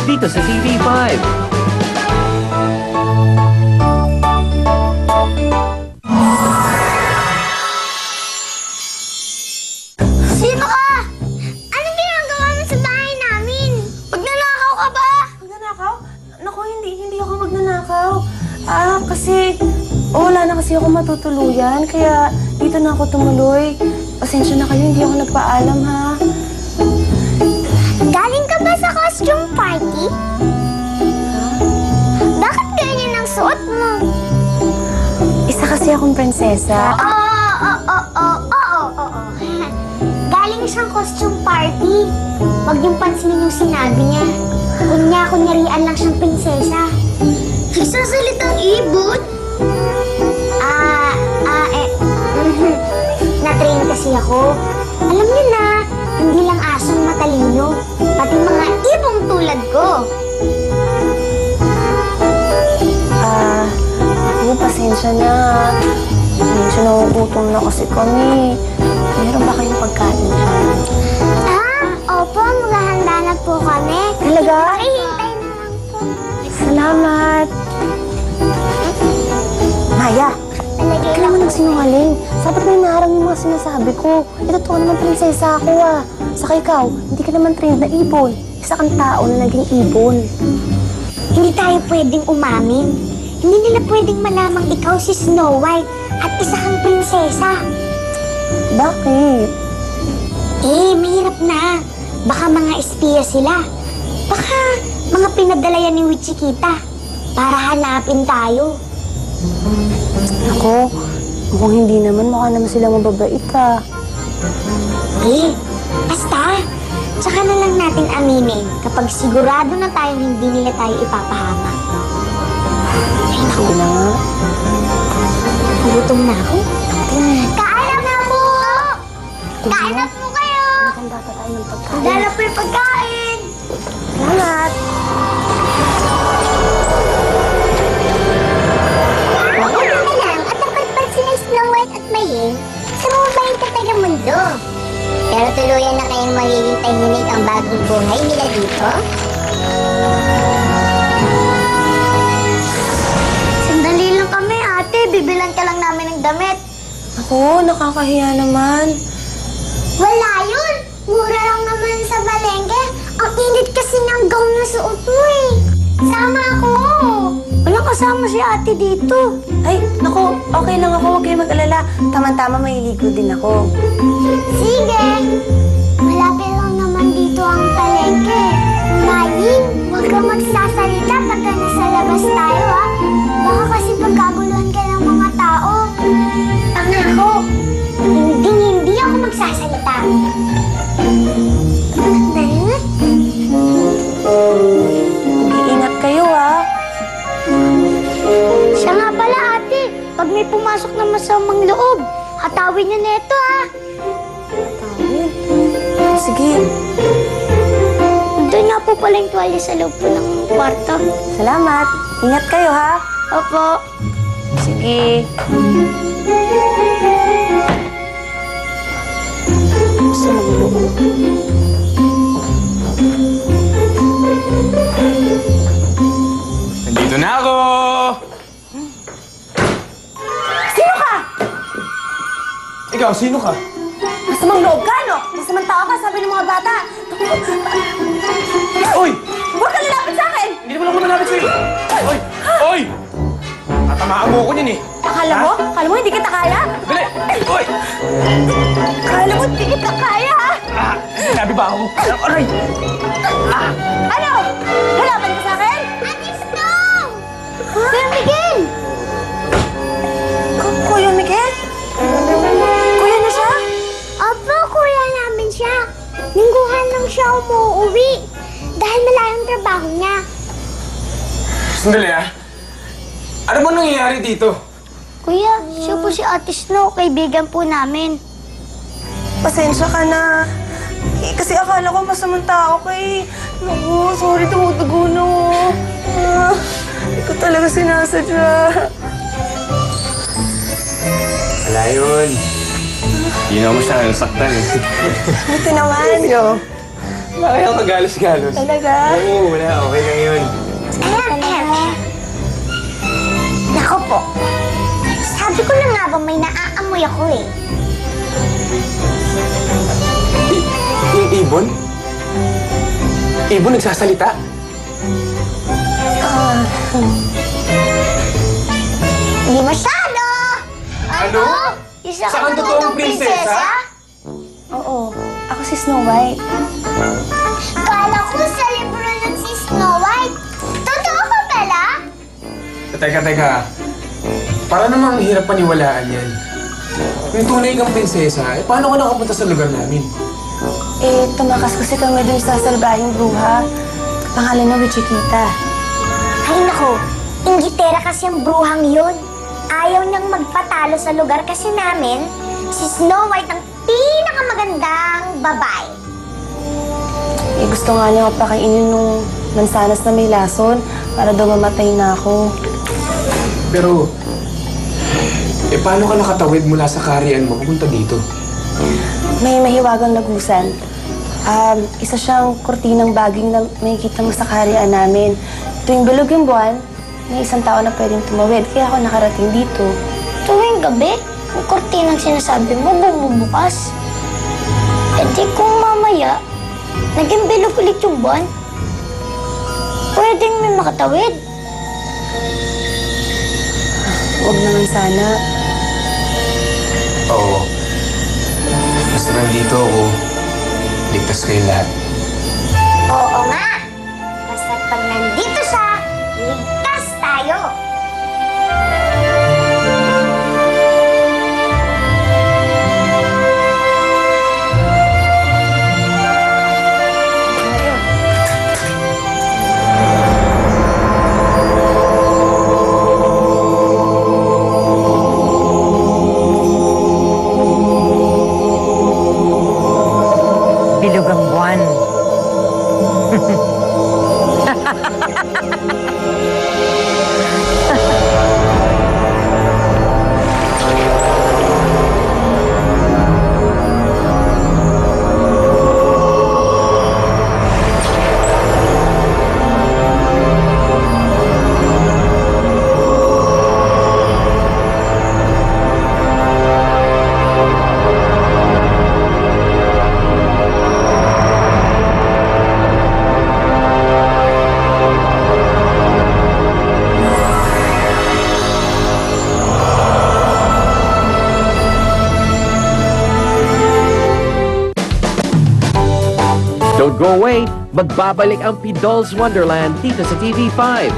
dito sa TV5. Sino ka? Anong ginagawa mo sa bahay namin? Magnanakaw ka ba? Magnanakaw? Naku, hindi ako magnanakaw. Kasi wala na kasi ako matutuluyan, kaya dito na ako tumuloy. Pasensya na kayo, hindi ako nagpaalam, ha? Galing ka ba sa costume party? Bakit ganyan ang suot mo? Isa kasi akong prinsesa. Oo. Galing siyang costume party. Huwag niyong pansinin yung sinabi niya. Kunyarian lang siyang prinsesa. Nagsasalitang ibon? Na-train kasi ako. Alam niyo na, hindi lang asong matalino, pati mga ibong tulad ko. Pasensya na. Medyo nagugutom na kasi kami. Meron ba kayong pagkain dyan? Opo, maghahanda na po kami. Talaga? Pakihintay na lang po. Salamat. Maya, Talagay ka lang naman po. nagsinungaling. Sapat na inaarang yung mga sinasabi ko. Totoo naman prinsesa ako, Saka ikaw, hindi ka naman trained na ibon. Isa kang tao na naging ibon. Hindi tayo pwedeng umamin. Hindi nila pwedeng malamang ikaw si Snow White at isa kang prinsesa. Bakit? Mahirap na. Baka mga espiya sila. Baka mga pinadala yan ni Wichikita para hanapin tayo. Ako, mukhang hindi naman. Mukha naman sila mababait, Basta. Tsaka na lang natin aminin kapag sigurado na tayong hindi nila tayo ipapahamak. Sige na nga. Gutom na ako. Kain na po! Kain na po kayo! Handa pa tayo ng pagkain. Handa na po yung pagkain! Salamat! Ito na lang at napagpag sila Snow White at Maying sa mga bayang katagang mundo. Pero tuluyan na kayong magiging tahimik ang bagong buhay nila dito? Sandali lang kami, ate. Bibilan ka lang namin ng damit. Ako, nakakahiya naman. Wala yun! Mura lang naman sa balengke. Ang init kasi ng gown na suot mo eh. Sama ako! Walang kasama si ate dito. Ay, naku, okay lang ako. Huwag kayo mag-alala. Tama-tama, mailigo din ako. Sige! Malapit lang naman dito ang palengke. Maying, huwag kang magsasalita pagka nasa labas tayo, ha? Baka kasi pagkaguluhan ka ng mga tao. Pangako, hindi ako magsasalita. Mag-iingat kayo, Siya nga pala, ate. Pag may pumasok na masamang loob, hatawin niyo neto, ha? Sige. Doon nga po pala yung tuwalya sa loob po ng kwarto. Salamat. Ingat kayo, ha? Opo. Sige. Gusto magluluto. Nandito na ako! Sino ka? Ikaw, sino ka? Masamang loob ka, no? Masamang tao ka, sabi ng mga bata. Uy! Huwag ka lalapit sa akin! Hindi naman ako nalapit sa'yo! Uy! Uy! Tatamaan mo ako niyan eh! Akala mo? Akala mo hindi kita kaya? Dali! Uy! Akala mo hindi kita kaya, ha? Sinabi ba ako? Aray! Ano? Lalaban ka sa akin? Ate Snow! Kuya Miguel! Kuya Miguel? Kuya na siya? Opo, kuya namin siya. Lingguhan lang siya umuwi. Dahil malayong trabaho niya. Sandali Ano ba nangyayari dito? Kuya, siya po si Ate Snow. Kaibigan po namin. Pasensya ka na. Kasi akala ko masamang tao ka eh. Naku, sorry, tumutugo na ako. Hindi ko talaga sinasadya. Wala yun. Hindi na mo siya nasaktan eh. Buti naman. Wala kayang kagalos-galos. Talaga? Oo, wala. Okay lang yun. Ayan. Nako po. Sabi ko na nga ba may naaamoy ako eh. Yung ibon? Ibon nagsasalita? Hindi masyado. Ano? Isa Sa ang totoong prinsesa? Oo. Ako si Snow White. Kala ko sa libro lang si Snow White. Totoo ba pala? Teka. Para namang hirap paniwalaan yan. Yung tunay kang prinsesa, paano ka nakapunta sa lugar namin? Tumakas kasi kami dun sa salbahing bruha. Pangalan na Wichikita. Ay nako, inggitera kasi ang bruhang yun. Ayaw niyang magpatalo sa lugar kasi namin, si Snow White ang pinakamagandang babae. Gusto nga niya pakainin nung mansanas na may lason para daw mamatay na ako. Pero, paano ka nakatawid mula sa kaharian mo papunta dito? May mahiwagang lagusan. Isa siyang kurtinang baging na makikita mo sa kaharian namin. Tuwing bilog yung buwan, may isang tao na pwedeng tumawid, kaya ako nakarating dito. Tuwing gabi, yung kortinang sinasabi mo bumubukas. E di kung mamaya, naging bilog ulit yung buwan, pwedeng may makatawid. Huwag naman sana. Oo. Basta nandito ako, ligtas kayong lahat. Oo nga. Basta pag nandito siya, ligtas tayo. Bilog ang buwan. Don't go away, magbabalik ang Pidol's Wonderland dito sa TV5.